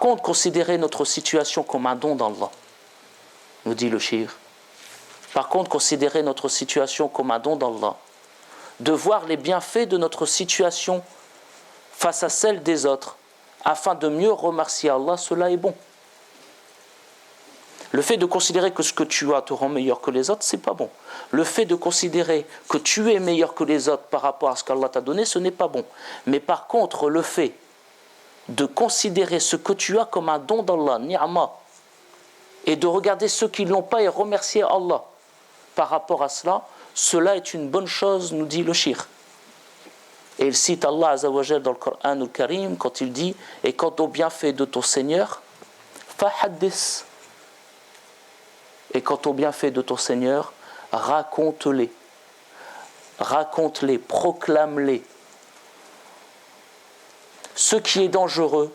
contre, considérer notre situation comme un don d'Allah, nous dit le cheikh. Par contre, considérer notre situation comme un don d'Allah, de voir les bienfaits de notre situation face à celle des autres, afin de mieux remercier Allah, cela est bon. Le fait de considérer que ce que tu as te rend meilleur que les autres, c'est pas bon. Le fait de considérer que tu es meilleur que les autres par rapport à ce qu'Allah t'a donné, ce n'est pas bon. Mais par contre, le fait de considérer ce que tu as comme un don d'Allah, ni'ma, et de regarder ceux qui ne l'ont pas et remercier Allah par rapport à cela, cela est une bonne chose, nous dit le cheikh. Et il cite Allah Azza wa Jal dans le Coran al-Karim quand il dit « Et quant aux bienfaits de ton Seigneur, fahaddis » et quant aux bienfaits de ton Seigneur, raconte-les. Raconte-les, proclame-les. Ce qui est dangereux,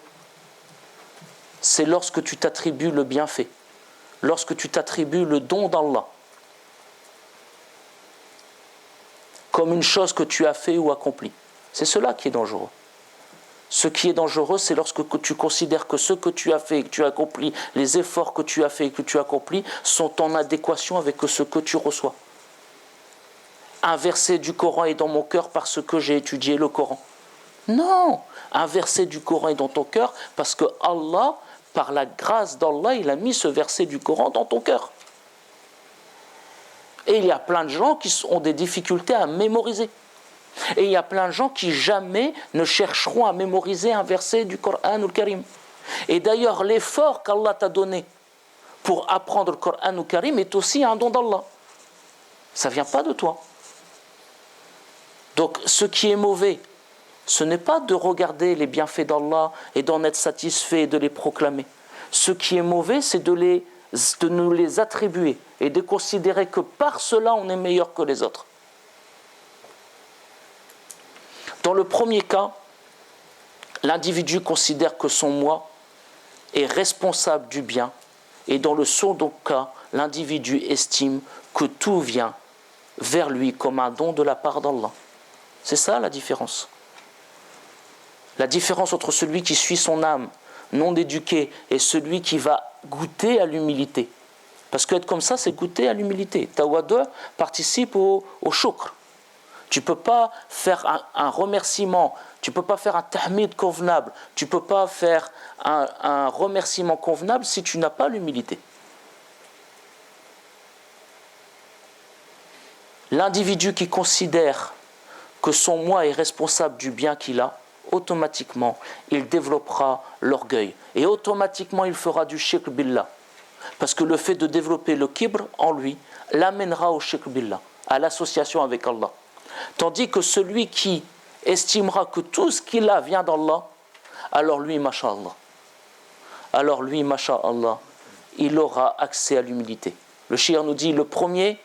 c'est lorsque tu t'attribues le bienfait, lorsque tu t'attribues le don d'Allah, comme une chose que tu as fait ou accompli. C'est cela qui est dangereux. Ce qui est dangereux, c'est lorsque tu considères que ce que tu as fait et que tu as accompli, les efforts que tu as fait et que tu as accomplis, sont en adéquation avec ce que tu reçois. Un verset du Coran est dans mon cœur parce que j'ai étudié le Coran. Non, un verset du Coran est dans ton cœur parce que Allah, par la grâce d'Allah, il a mis ce verset du Coran dans ton cœur. Et il y a plein de gens qui ont des difficultés à mémoriser. Et il y a plein de gens qui jamais ne chercheront à mémoriser un verset du Coran al-Karim. Et d'ailleurs, l'effort qu'Allah t'a donné pour apprendre le Coran al-Karim est aussi un don d'Allah. Ça ne vient pas de toi. Donc, ce qui est mauvais, ce n'est pas de regarder les bienfaits d'Allah et d'en être satisfait et de les proclamer. Ce qui est mauvais, c'est de nous les attribuer et de considérer que par cela, on est meilleur que les autres. Dans le premier cas, l'individu considère que son moi est responsable du bien, et dans le second cas, l'individu estime que tout vient vers lui comme un don de la part d'Allah. C'est ça la différence. La différence entre celui qui suit son âme non éduqué et celui qui va goûter à l'humilité. Parce qu'être comme ça, c'est goûter à l'humilité. Tawadu participe au shukr. Tu ne peux pas faire un remerciement, tu ne peux pas faire un tahmid convenable, tu ne peux pas faire un remerciement convenable si tu n'as pas l'humilité. L'individu qui considère que son moi est responsable du bien qu'il a, automatiquement, il développera l'orgueil. Et automatiquement, il fera du shirk billah. Parce que le fait de développer le kibr en lui l'amènera au shirk billah, à l'association avec Allah. Tandis que celui qui estimera que tout ce qu'il a vient d'Allah, alors lui, masha'Allah, il aura accès à l'humilité. Le shir nous dit, le premier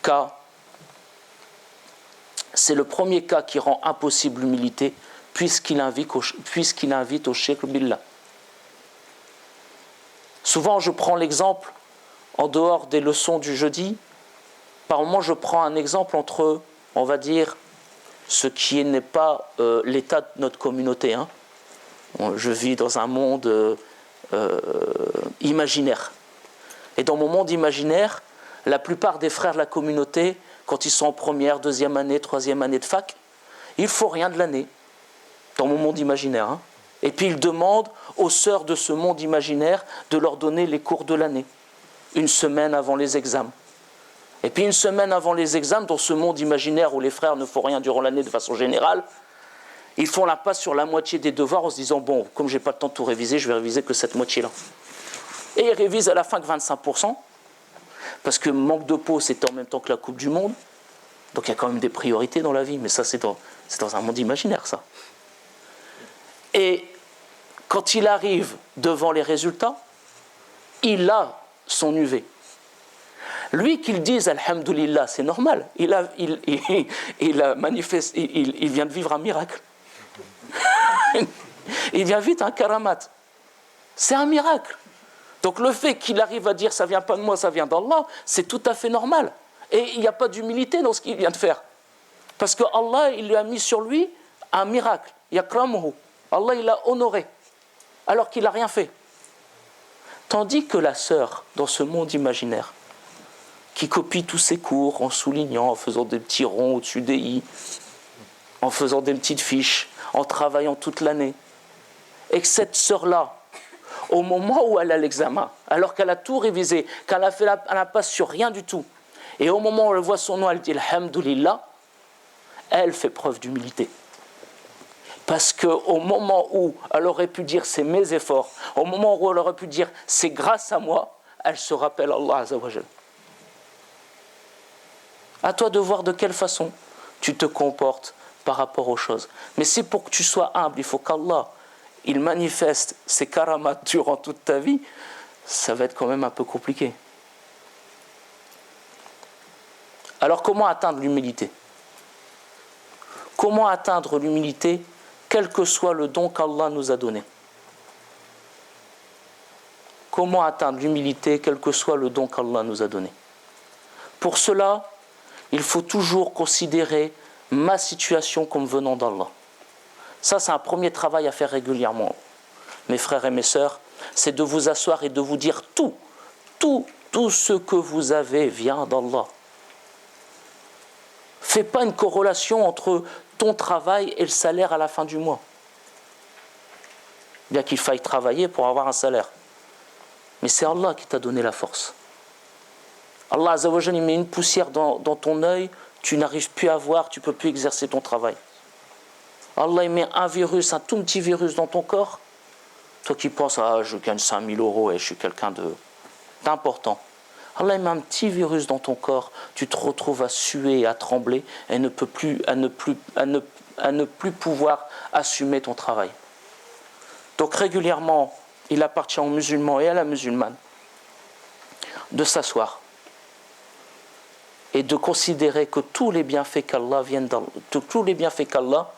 cas, c'est le premier cas qui rend impossible l'humilité, puisqu'il invite au shirk billah. Souvent, je prends l'exemple, en dehors des leçons du jeudi, par moment, je prends un exemple entre, on va dire, ce qui n'est pas l'état de notre communauté. Je vis dans un monde imaginaire. Et dans mon monde imaginaire, la plupart des frères de la communauté, quand ils sont en première, deuxième année, troisième année de fac, ils ne font rien de l'année, dans mon monde imaginaire. Et puis ils demandent aux sœurs de ce monde imaginaire de leur donner les cours de l'année, une semaine avant les examens. Et puis une semaine avant les examens, dans ce monde imaginaire où les frères ne font rien durant l'année de façon générale, ils font la passe sur la moitié des devoirs en se disant « Bon, comme je n'ai pas le temps de tout réviser, je vais réviser que cette moitié-là. » Et ils révisent à la fin que 25%, parce que manque de peau, c'était en même temps que la Coupe du Monde. Donc il y a quand même des priorités dans la vie, mais ça c'est dans un monde imaginaire, ça. Et quand il arrive devant les résultats, il a son UV. Lui qu'il dise Alhamdulillah, c'est normal. Il vient de vivre un miracle. Il vient vite un karamat. C'est un miracle. Donc le fait qu'il arrive à dire ça vient pas de moi, ça vient d'Allah, c'est tout à fait normal. Et il n'y a pas d'humilité dans ce qu'il vient de faire. Parce que Allah, il lui a mis sur lui un miracle. Yakramuhu. Allah, il l'a honoré. alors qu'il n'a rien fait. Tandis que la sœur, dans ce monde imaginaire, qui copie tous ses cours en soulignant, en faisant des petits ronds au-dessus des i, en faisant des petites fiches, en travaillant toute l'année, et que cette sœur-là, au moment où elle a l'examen, alors qu'elle a tout révisé, qu'elle a fait la passe sur rien du tout, et au moment où elle voit son nom, elle dit Alhamdulillah, elle fait preuve d'humilité. Parce qu'au moment où elle aurait pu dire c'est mes efforts, au moment où elle aurait pu dire c'est grâce à moi, elle se rappelle Allah Azza wa Jal. À toi de voir de quelle façon tu te comportes par rapport aux choses. Mais si pour que tu sois humble, il faut qu'Allah il manifeste ses karamat durant toute ta vie, ça va être quand même un peu compliqué. Alors comment atteindre l'humilité ? Comment atteindre l'humilité, quel que soit le don qu'Allah nous a donné ? Comment atteindre l'humilité, quel que soit le don qu'Allah nous a donné ? Pour cela, il faut toujours considérer ma situation comme venant d'Allah. Ça, c'est un premier travail à faire régulièrement. Mes frères et mes sœurs, c'est de vous asseoir et de vous dire tout ce que vous avez vient d'Allah. Fais pas une corrélation entre ton travail et le salaire à la fin du mois. Bien qu'il faille travailler pour avoir un salaire. Mais c'est Allah qui t'a donné la force. Allah Azza wa Jalla, il met une poussière dans ton œil, tu n'arrives plus à voir, tu ne peux plus exercer ton travail. Allah il met un virus, un tout petit virus dans ton corps. Toi qui penses, je gagne 5 000 euros et je suis quelqu'un d'important. Allah il met un petit virus dans ton corps, tu te retrouves à suer et à trembler et à ne plus pouvoir assumer ton travail. Donc régulièrement, il appartient aux musulmans et à la musulmane de s'asseoir et de considérer que tous les bienfaits qu'Allah viennent d'Allah, tous les bienfaits qu'Allah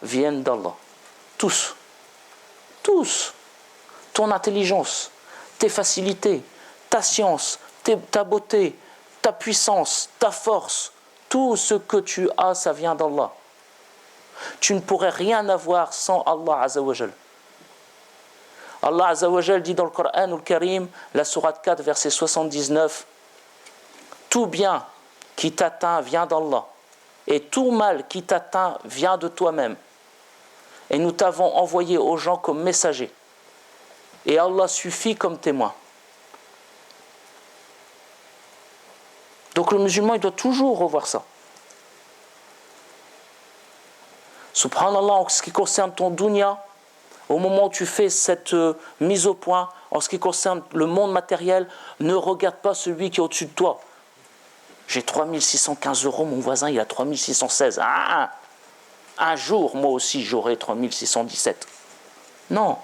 viennent d'Allah. Tous. Ton intelligence, tes facilités, ta science, ta beauté, ta puissance, ta force, tout ce que tu as, ça vient d'Allah. Tu ne pourrais rien avoir sans Allah Azza wa Jal. Allah Azza wa Jal dit dans le Coran al-Karim, la sourate 4, verset 79, tout bien qui t'atteint vient d'Allah. Et tout mal qui t'atteint vient de toi-même. Et nous t'avons envoyé aux gens comme messagers. Et Allah suffit comme témoin. Donc le musulman, il doit toujours revoir ça. Subhanallah, en ce qui concerne ton dunya, au moment où tu fais cette mise au point, en ce qui concerne le monde matériel, ne regarde pas celui qui est au-dessus de toi. J'ai 3615 euros, mon voisin il a 3616. Un jour, moi aussi, j'aurai 3617. Non.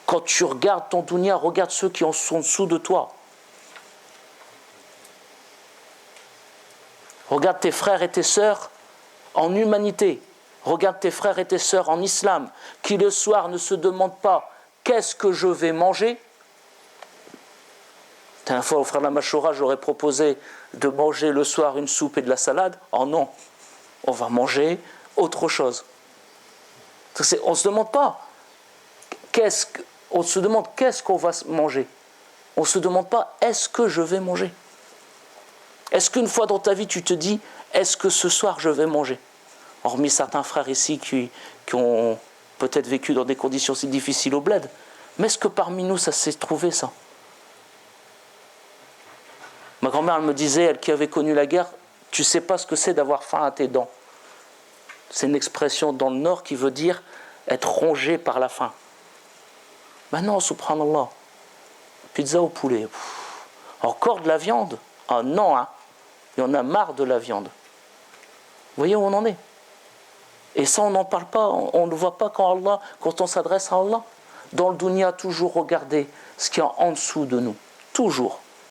Quand tu regardes ton dunya, regarde ceux qui sont en dessous de toi. Regarde tes frères et tes sœurs en humanité. Regarde tes frères et tes sœurs en islam, qui le soir ne se demandent pas qu'est-ce que je vais manger. La dernière fois, au frère de la Machoura, j'aurais proposé de manger le soir une soupe et de la salade. Oh non, on va manger autre chose. On ne se demande pas on se demande qu'est-ce qu'on va manger. On ne se demande pas est-ce que je vais manger. Est-ce qu'une fois dans ta vie tu te dis est-ce que ce soir je vais manger? Hormis certains frères ici qui ont peut-être vécu dans des conditions si difficiles au bled. Mais est-ce que parmi nous ça s'est trouvé ça? Ma grand-mère elle me disait, elle qui avait connu la guerre, tu ne sais pas ce que c'est d'avoir faim à tes dents. C'est une expression dans le Nord qui veut dire être rongé par la faim. Ben non, subhanallah. Pizza au poulet. Encore de la viande? Ah non, hein. Il y en a marre de la viande. Vous voyez où on en est? Et ça, on n'en parle pas, on ne le voit pas quand on s'adresse à Allah. Dans le dunya, toujours regarder ce qu'il y a en dessous de nous. Toujours.